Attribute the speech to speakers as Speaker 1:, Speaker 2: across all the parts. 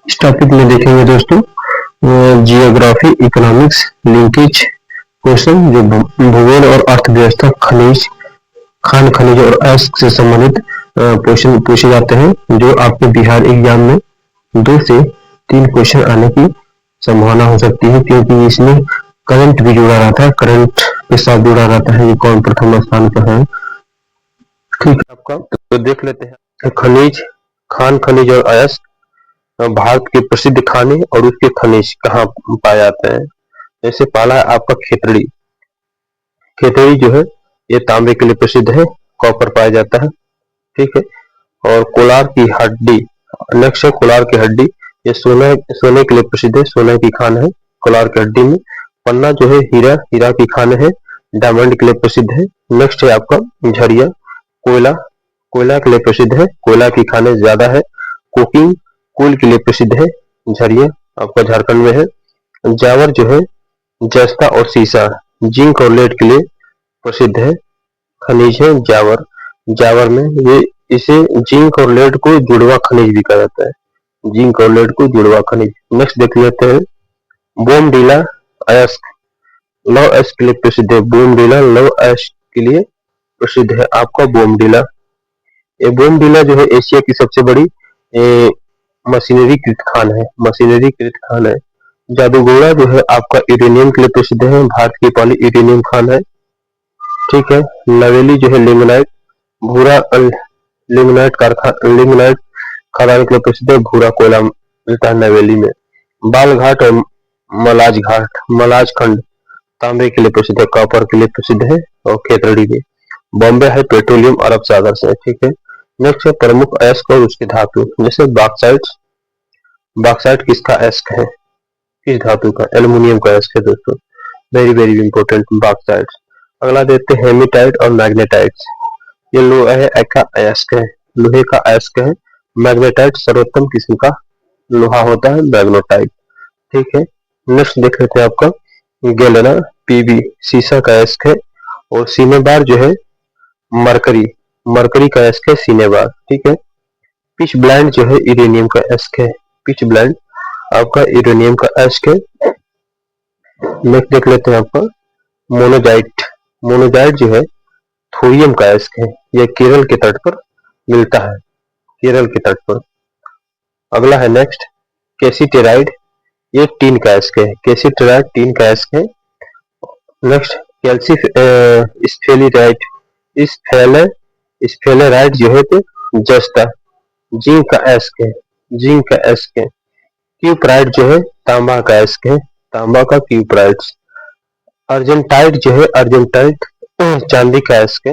Speaker 1: इस टॉपिक में देखेंगे दोस्तों जियोग्राफी, इकोनॉमिक्स, लिंकेज क्वेश्चन जो भूगोल और अर्थव्यवस्था, खनिज, खान खनिज और अयस्क से संबंधित क्वेश्चन पूछे जाते हैं, जो आपके बिहार एग्जाम में 2 से 3 क्वेश्चन आने की संभावना हो सकती है, क्योंकि इसमें करंट भी जुड़ा रहता है, करंट के साथ जुड़ा रहता है कि कौन प्रथम स्थान पर है। ठीक है, आपका तो देख लेते हैं। खनिज, खान खनिज और अयस्क भारत के प्रसिद्ध खाने और उसके खनिज कहाँ पाए जाते हैं। जैसे पहला है आपका खेतड़ी। खेतड़ी जो है ये तांबे के लिए प्रसिद्ध है, कॉपर पाया जाता है। ठीक है, और कोलार की हड्डी, नेक्स्ट है कोलार की हड्डी, ये सोने के लिए प्रसिद्ध है, सोने की खान है कोलार की हड्डी में। पन्ना जो है हीरा की खान है, डायमंड के लिए प्रसिद्ध है। नेक्स्ट है आपका झरिया, कोयला के लिए प्रसिद्ध है, कोयला की खाने ज्यादा है। कोकिंग कोल के लिए प्रसिद्ध है, झरिया आपका झारखंड में है। जावर जो है जस्ता और सीसा, जिंक और लेड के लिए प्रसिद्ध है, खनिज है जावर। जावर में ये इसे जिंक और लेड को जुड़वा खनिज भी कहा जाता है, जिंक और लेड को जुड़वा खनिज। नेक्स्ट देख लेते हैं बोमडीला अयस्क, लौह अयस्क के लिए प्रसिद्ध है, बोमडीला लौह अयस्क के लिए प्रसिद्ध है आपका बोमडीला। ये बोमडीला जो है एशिया की सबसे बड़ी मशीनरीकृत खान है। जादूगोड़ा जो है आपका यूरेनियम के लिए प्रसिद्ध है, भारत की पहली यूरेनियम खान है। ठीक है, नवेली जो है लिग्नाइट, भूरा लिग्नाइट खदान के लिए प्रसिद्ध है, भूरा कोयला मिलता है नवेली में। बालघाट और मलाज खंड तांबे के लिए प्रसिद्ध है, कॉपर के लिए प्रसिद्ध है, और खेतड़ी में। बॉम्बे है पेट्रोलियम अरब सागर से। ठीक है, नेक्स्ट है प्रमुख अयस्क और उसके धातु, जैसे बॉक्साइट किसका अयस्क है, किस धातु का, एल्युमिनियम का अयस्क है दोस्तों, वेरी वेरी इंपॉर्टेंट बॉक्साइट। अगला देखते हैं हेमेटाइट और मैग्नेटाइट, ये लोहे का अयस्क है, मैग्नेटाइट सर्वोत्तम किस्म का लोहा होता है, मैग्नेटाइट। ठीक है, नेक्स्ट देख लेते हैं आपका गैलेना पीबी, सीसा का अयस्क है, और सीनेबार जो है मरकरी का अयस्क है, सीनेबार। ठीक है, पिच ब्लैंड जो है यूरेनियम का अयस्क है, पिच ब्लैंड आपका यूरेनियम का अयस्क है। नेक्स्ट देख लेते हैं आपका मोनोजाइट जो है थोरियम का अयस्क है, यह केरल के तट पर मिलता है, केरल के तट पर। अगला है नेक्स्ट कैसीटेराइड, ये टीन का अयस्क है, कैसीटेराइड टीन का अयस्क है। नेक्स्ट स्फेलिराइड, स्फेलेराइड जो है तो जस्ता, जिंक का अयस्क है। क्यूप्राइड जो है तांबा का अयस्क है, तांबा का क्यूप्राइड। अर्जेंटाइट जो है चांदी का अयस्क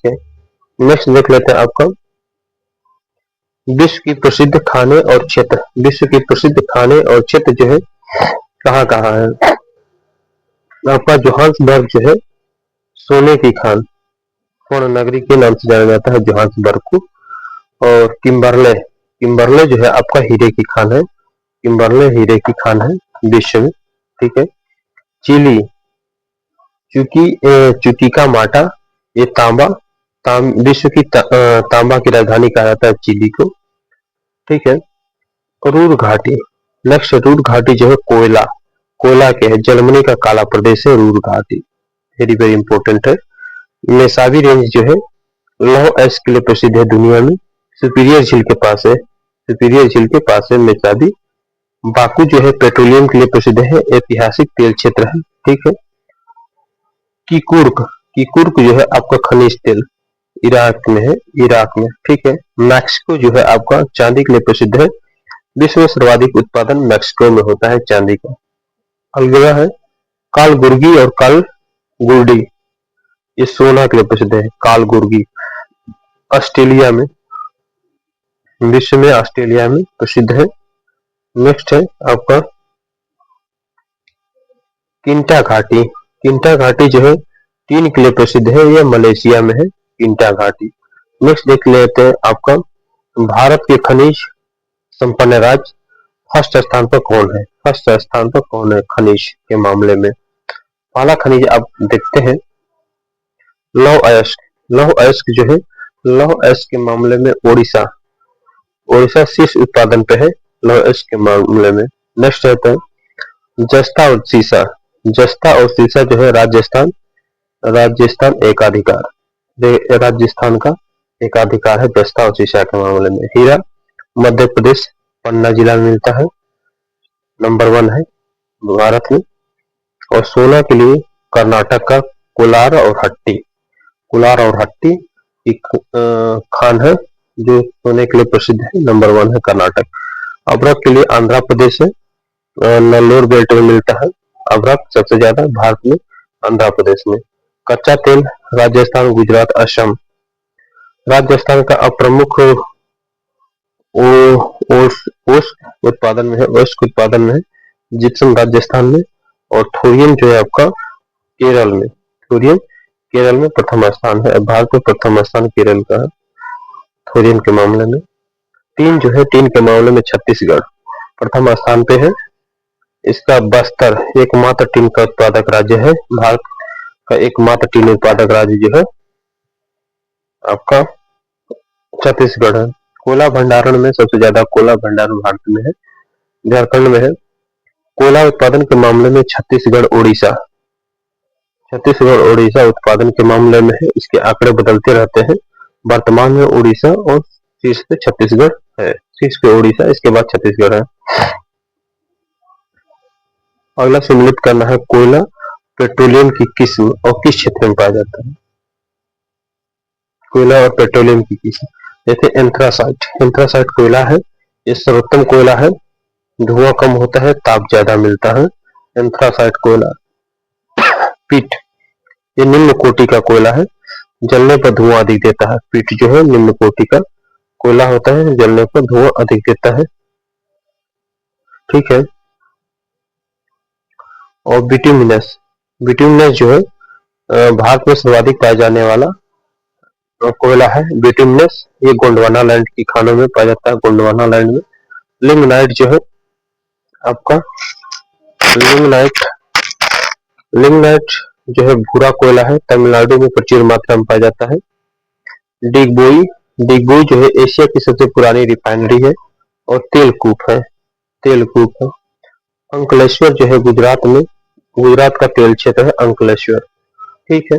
Speaker 1: है, नेक्स्ट देख लेते हैं आपका विश्व की प्रसिद्ध खाने और क्षेत्र जो है कहाँ कहाँ है। आपका जोहान्सबर्ग जो है सोने की खान, स्वर्ण नगरी के नाम से जाना जाता है जोहान्सबर्ग को। और किम्बरले जो है आपका हीरे की खान है, किम्बरले हीरे की खान है विश्व में। ठीक है, चिली चुकीका माटा, ये विश्व की तांबा की राजधानी कहा जाता है चिली को। ठीक है, रूर घाटी, नेक्स्ट रूर घाटी जो है कोयला के है, जर्मनी का काला प्रदेश है रूर घाटी, वेरी वेरी इंपॉर्टेंट है। मेसाबी रेंज जो है लौह अयस्क के लिए प्रसिद्ध है दुनिया में, सुपीरियर झील के पास है मेसाबी। बाकू जो है पेट्रोलियम के लिए प्रसिद्ध है, ऐतिहासिक तेल क्षेत्र है। ठीक है, किकुर्क जो है आपका खनिज तेल इराक में। ठीक है, मैक्सिको जो है आपका चांदी के लिए प्रसिद्ध है, विश्व में सर्वाधिक उत्पादन मैक्सिको में होता है चांदी का। अगला है कालगुर्गी और कालगुर्डी, ये सोना के लिए प्रसिद्ध है, कालगुर्गी ऑस्ट्रेलिया में, विश्व में ऑस्ट्रेलिया में प्रसिद्ध है। नेक्स्ट है आपका किंटा घाटी जो है टीन के लिए प्रसिद्ध है, यह मलेशिया में है किंटा घाटी। नेक्स्ट देख लेते हैं आपका भारत के खनिज संपन्न राज्य फर्स्ट स्थान पर कौन है खनिज के मामले में। पहला खनिज आप देखते हैं लौह अयस्क जो है, लौह अयस्क के मामले में ओडिशा शीर्ष उत्पादन पे है, लौह अयस्क के मामले में। नेक्स्ट रहता है जस्ता और सीसा। जस्ता और सीसा जो है राजस्थान राजस्थान एकाधिकार, राजस्थान का एकाधिकार है जस्ता और सीसा के मामले में। हीरा मध्य प्रदेश पन्ना जिला में मिलता है, नंबर 1 है भारत में। और सोना के लिए कर्नाटक का कोलार और हट्टी, कोलार और हट्टी एक खान है जो सोने के लिए प्रसिद्ध है, नंबर 1 है कर्नाटक। अभ्रक के लिए आंध्र प्रदेश है, नेल्लोर बेल्ट में मिलता है अभ्रक सबसे ज्यादा भारत में, आंध्र प्रदेश में। कच्चा तेल राजस्थान, गुजरात, असम। राजस्थान का प्रमुख उत्पादन में है, ओस्क उत्पादन में है, जिप्सम राजस्थान में। और थोरियम जो है आपका केरल में, थोरियम केरल में प्रथम स्थान है, भारत में प्रथम स्थान केरल का है थोरियम के मामले में। टीन जो है, टीन के मामले में छत्तीसगढ़ प्रथम स्थान पे है। इसका बस्तर एकमात्र टीन का उत्पादक राज्य है, भारत का एकमात्र टीन उत्पादक राज्य जो है आपका छत्तीसगढ़ है। कोयला भंडारण में सबसे ज्यादा कोयला भंडारण भारत में है, झारखंड में है। कोयला उत्पादन के मामले में छत्तीसगढ़ उड़ीसा, छत्तीसगढ़ उड़ीसा उत्पादन के मामले में है। इसके आंकड़े बदलते रहते हैं, वर्तमान में उड़ीसा और शीर्ष पे छत्तीसगढ़ है, शीर्ष पे उड़ीसा, इसके बाद छत्तीसगढ़ है। अगला सम्मिलित करना है कोयला पेट्रोलियम की किस्म और किस क्षेत्र में पाया जाता है। कोयला और पेट्रोलियम की किस्म जैसे एंथ्रासाइट, एंथ्रासाइट कोयला है, ये सर्वोत्तम कोयला है, धुआं कम होता है, ताप ज्यादा मिलता है, एंथ्रासाइट कोयला। पीट ये निम्न कोटि का कोयला है, जलने पर धुआं अधिक देता है। पीट जो है निम्न कोटि का कोयला होता है, जलने पर धुआं अधिक देता है, ठीक है। और बिट्यूमिनस, बिट्यूमिनस जो है भारत में सर्वाधिक पाया जाने वाला कोयला है बिट्यूमिनस। ये गोंडवाना लैंड की खानों में पाया जाता है, गोंडवाना लैंड में। लिग्नाइट जो है आपका लिग्नाइट, लिग्नाइट जो है भूरा कोयला है, तमिलनाडु में प्रचुर मात्रा में पाया जाता है। डिगबोई, डिगबोई जो है एशिया की सबसे पुरानी रिफाइनरी है और तेलकूप है, तेलकूप है। अंकलेश्वर जो है गुजरात में, गुजरात का तेल क्षेत्र है अंकलेश्वर, ठीक है।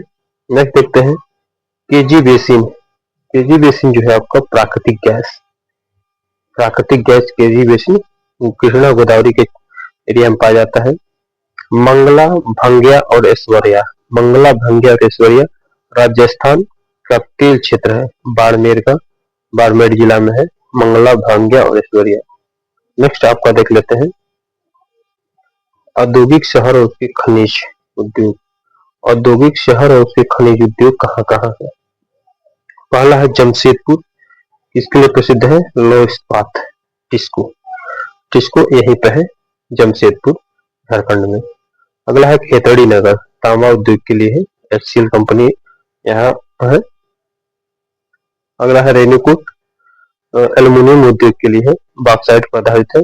Speaker 1: नेक्स्ट देखते हैं केजी बेसिन, केजी बेसिन जो है आपका प्राकृतिक गैस, प्राकृतिक gas KG basin Krishna Godavari के एरिया में पाया जाता है। मंगला, भंगिया और ऐश्वर्या, मंगला, भंगिया और ऐश्वर्या राजस्थान का तेल क्षेत्र है, बाड़मेर का, बाड़मेर जिला में है मंगला, भंगिया और ऐश्वर्या। नेक्स्ट आपका देख लेते हैं औद्योगिक शहर और उसके खनिज उद्योग। औद्योगिक शहर और उसके खनिज उद्योग कहाँ कहाँ है। पहला है जमशेदपुर, इसके लिए प्रसिद्ध है लौह इस्पात, टिस्को, टिस्को यहीं पे है जमशेदपुर झारखंड में। अगला है खेतड़ी नगर, तांबा उद्योग के लिए है, एचसीएल कंपनी यहाँ है। अगला है रेणुकूट, एल्युमिनियम उद्योग के लिए है, बॉक्साइट पर आधारित है।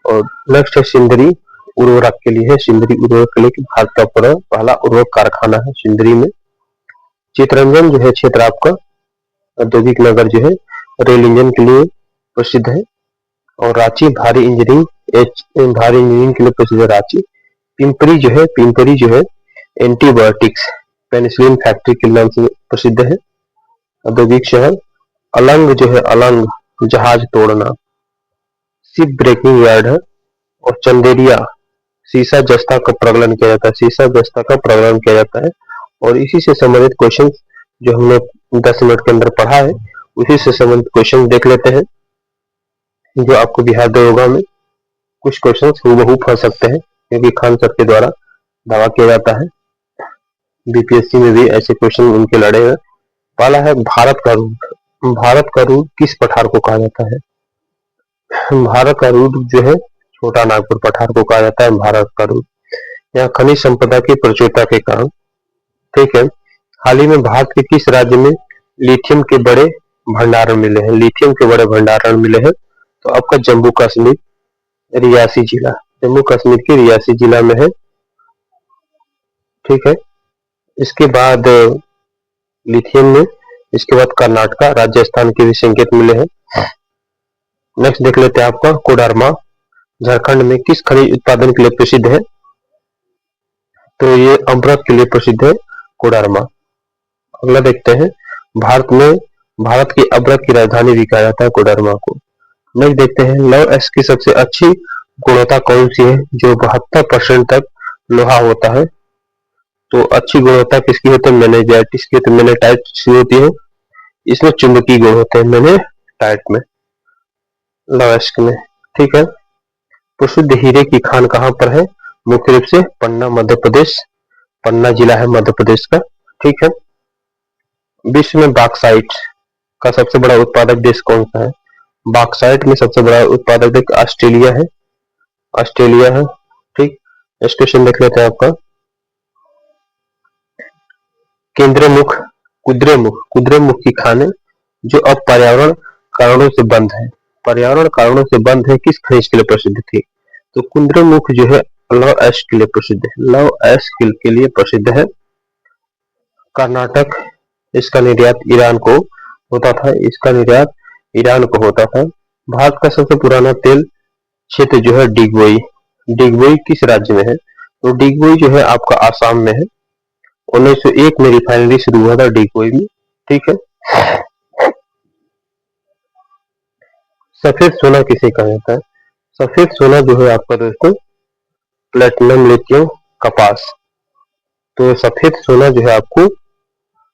Speaker 1: और नेक्स्ट है सिंदरी, उर्वरक के लिए है, सिंदरी उर्वरक के लिए भारत का पहला उर्वरक कारखाना है सिंदरी में। चितरंजन जो है क्षेत्र आपका औद्योगिक नगर जो है रेल इंजन के लिए प्रसिद्ध है। और रांची भारी इंजीनियरिंग, भारी इंजीनियरिंग के लिए प्रसिद्ध है रांची। पिंपरी जो है, पिंपरी जो है एंटीबायोटिक्स पेनिसिलिन फैक्ट्री के नाम से प्रसिद्ध है औद्योगिक शहर। अलंग जो है, अलंग जहाज तोड़ना, शिप ब्रेकिंग यार्ड है। और चंदेरिया सीसा जस्ता का प्रगलन किया जाता है, सीसा जस्ता का प्रगलन किया जाता है। और इसी से संबंधित क्वेश्चन जो हमने 10 मिनट के अंदर पढ़ा है, उसी से संबंधित क्वेश्चन देख लेते हैं जो आपको बिहार दरोगा में कुछ क्वेश्चन हूबहू फंस सकते हैं, क्योंकि खान सर के द्वारा दावा किया जाता है। बीपीएससी में भी ऐसे क्वेश्चन उनके लड़े हैं। पहला है भारत का रूट, भारत का रूट किस पठार को कहा जाता है। भारत का रूट जो है छोटा नागपुर पठार को कहा जाता है भारत का रूट। यहाँ खनिज संपदा की प्रचुरता के कारण, ठीक है। हाल ही में भारत के किस राज्य में लिथियम के बड़े भंडारण मिले हैं, लिथियम के बड़े भंडारण मिले हैं, तो आपका जम्मू कश्मीर, रियासी जिला, जम्मू कश्मीर के रियासी जिला में है, ठीक है। इसके बाद लिथियम में, इसके बाद कर्नाटका, राजस्थान के भी संकेत मिले हैं। नेक्स्ट देख लेते हैं आपका कोडरमा झारखंड में किस खनिज उत्पादन के लिए प्रसिद्ध है? तो ये अमृत के लिए प्रसिद्ध है कोडरमा। अगला देखते हैं, भारत की अमृत की राजधानी भी कहा जाता है कोडरमा को। नेक्स्ट देखते हैं, लौह अयस्क की सबसे अच्छी गुणवत्ता कौन सी है जो 72% तक लोहा होता है? तो अच्छी गुणवत्ता किसकी होती है? मैग्नेटाइट की, तो मैग्नेटाइट की होती है। इसमें चुंबकीय गुण होते हैं मैग्नेटाइट में, लौह अयस्क में। ठीक है। प्रसिद्ध हीरे की खान कहाँ पर है? मुख्य रूप से पन्ना, मध्य प्रदेश। पन्ना जिला है मध्य प्रदेश का। ठीक है। विश्व में बॉक्साइट का सबसे बड़ा उत्पादक देश कौन सा है? बॉक्साइट में सबसे बड़ा उत्पादक देश ऑस्ट्रेलिया है। ऑस्ट्रेलिया है। ठीक। नेक्स्ट क्वेश्चन देख लेते हैं आपका, केंद्रमुख कुद्रेमुख की खानें जो अब पर्यावरण कारणों से बंद है, पर्यावरण कारणों से बंद है, किस खनिज के लिए प्रसिद्ध थी? तो कुद्रेमुख जो है लौह अयस्क के लिए प्रसिद्ध है, लौह अयस्क के लिए प्रसिद्ध है। कर्नाटक, इसका निर्यात ईरान को होता था, इसका निर्यात ईरान को होता था। भारत का सबसे पुराना तेल क्षेत्र जो है डिगबोई, डिगबोई किस राज्य में है? तो डिगबोई जो है आपका आसाम में है। 1901 में रिफाइनरी शुरू हुआ था डिगबोई में। ठीक है। सफेद सोना किसे कहा जाता है? सफेद सोना जो है आपका दोस्तों प्लेटिनम, लिथियम, कपास। तो सफेद सोना जो है आपको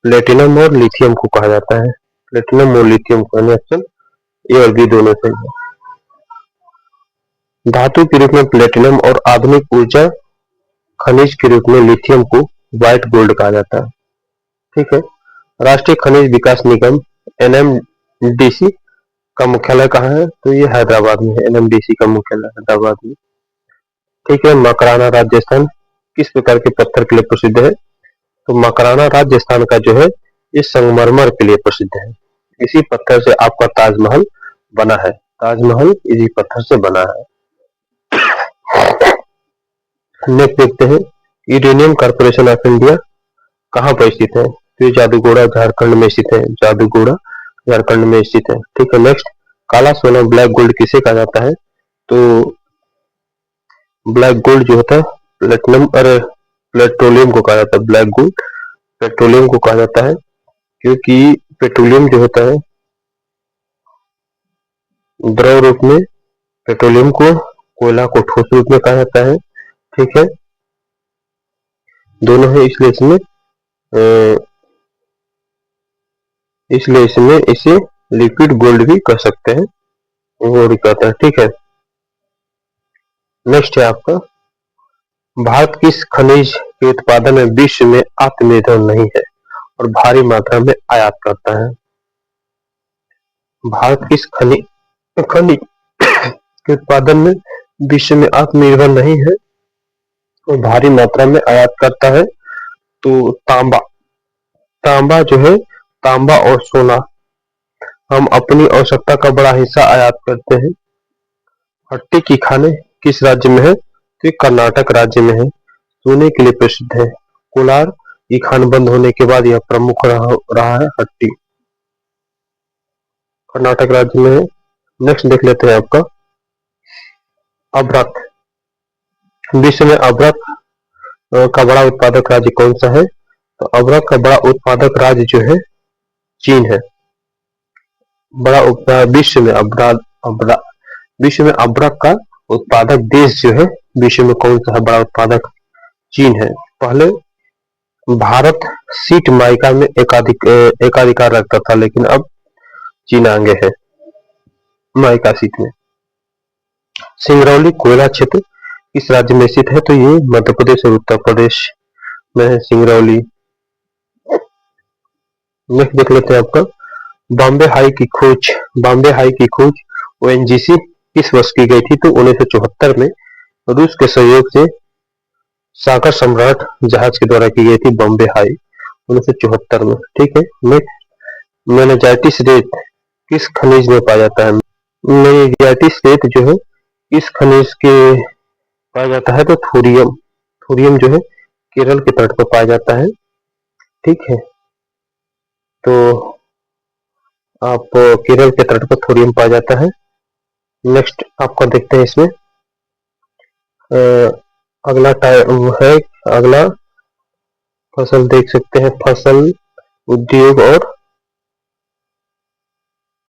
Speaker 1: प्लेटिनम और लिथियम को कहा जाता है, प्लेटिनम और लिथियम को। ऑप्शन ए और बी दोनों सही है। धातु के रूप में प्लेटिनम और आधुनिक ऊर्जा खनिज के रूप में लिथियम को व्हाइट गोल्ड कहा जाता है। ठीक है। राष्ट्रीय खनिज विकास निगम एनएमडीसी का मुख्यालय कहाँ है? तो ये हैदराबाद में है, एनएमडीसी का मुख्यालय हैदराबाद में। ठीक है। मकराना राजस्थान किस प्रकार के पत्थर के लिए प्रसिद्ध है? तो मकराना राजस्थान का जो है ये संगमरमर के लिए प्रसिद्ध है। इसी पत्थर से आपका ताजमहल बना है, ताजमहल इसी पत्थर से बना है। नेक्स्ट देखते हैं, यूरेनियम कॉर्पोरेशन ऑफ इंडिया कहाँ पर स्थित है? तो जादूगोड़ा झारखंड में स्थित है, जादूगोड़ा झारखंड में स्थित है। ठीक है। नेक्स्ट, काला सोना ब्लैक गोल्ड किसे कहा जाता है? तो ब्लैक गोल्ड जो होता है प्लेटिनम और पेट्रोलियम को कहा जाता है, ब्लैक गोल्ड पेट्रोलियम को कहा जाता है, क्योंकि पेट्रोलियम जो होता है द्रव रूप में, पेट्रोलियम को, कोयला को ठोस रूप में कहा जाता है। ठीक है। दोनों है, इसलिए इसमें इसे लिक्विड गोल्ड भी कह सकते हैं, वो भी कहते हैं। ठीक है। नेक्स्ट है आपका, भारत किस खनिज के उत्पादन में विश्व में आत्मनिर्भर नहीं है और भारी मात्रा में आयात करता है? भारत किस खनिज के उत्पादन में विश्व में आत्मनिर्भर नहीं है और भारी मात्रा में आयात करता है? तो तांबा जो है, तांबा और सोना हम अपनी आवश्यकता का बड़ा हिस्सा आयात करते हैं। हट्टी की खानें किस राज्य में है? तो ये कर्नाटक राज्य में है, सोने के लिए प्रसिद्ध है। कोलार की खान बंद होने के बाद यह प्रमुख रहा है हट्टी, कर्नाटक राज्य में है। नेक्स्ट देख लेते हैं आपका, अभ्रक, विश्व में अभ्रक का बड़ा उत्पादक राज्य कौन सा है? तो अभ्रक का बड़ा उत्पादक राज्य जो है चीन है। विश्व में अभ्रक का उत्पादक देश जो है, विश्व में कौन सा है बड़ा उत्पादक? चीन है। पहले भारत सीट माइका में एकाधिकार रखता था, लेकिन अब चीन आगे है माइका सीट में। सिंगरौली कोयला क्षेत्र किस राज्य में स्थित है? तो ये मध्य प्रदेश और उत्तर प्रदेश में है सिंगरौली। नेक्स्ट देख लेते हैं आपका, बॉम्बे हाई की खोज ओएनजीसी किस वर्ष की गई थी? तो 1974 में रूस के सहयोग से सागर सम्राट जहाज के द्वारा की गई थी बॉम्बे हाई, 1974 में। ठीक है। नेक्स्ट, मेनिंजाइटिस रेत किस खनिज में पाया जाता है? मेनिंजाइटिस रेत जो है किस खनिज के पाया जाता है? तो थोरियम जो है केरल के तट पर पाया जाता है। ठीक है। तो आप केरल के तट पर थोरियम पाया जाता है। नेक्स्ट आपका देखते हैं इसमें अगला है, अगला फसल देख सकते हैं, फसल, उद्योग और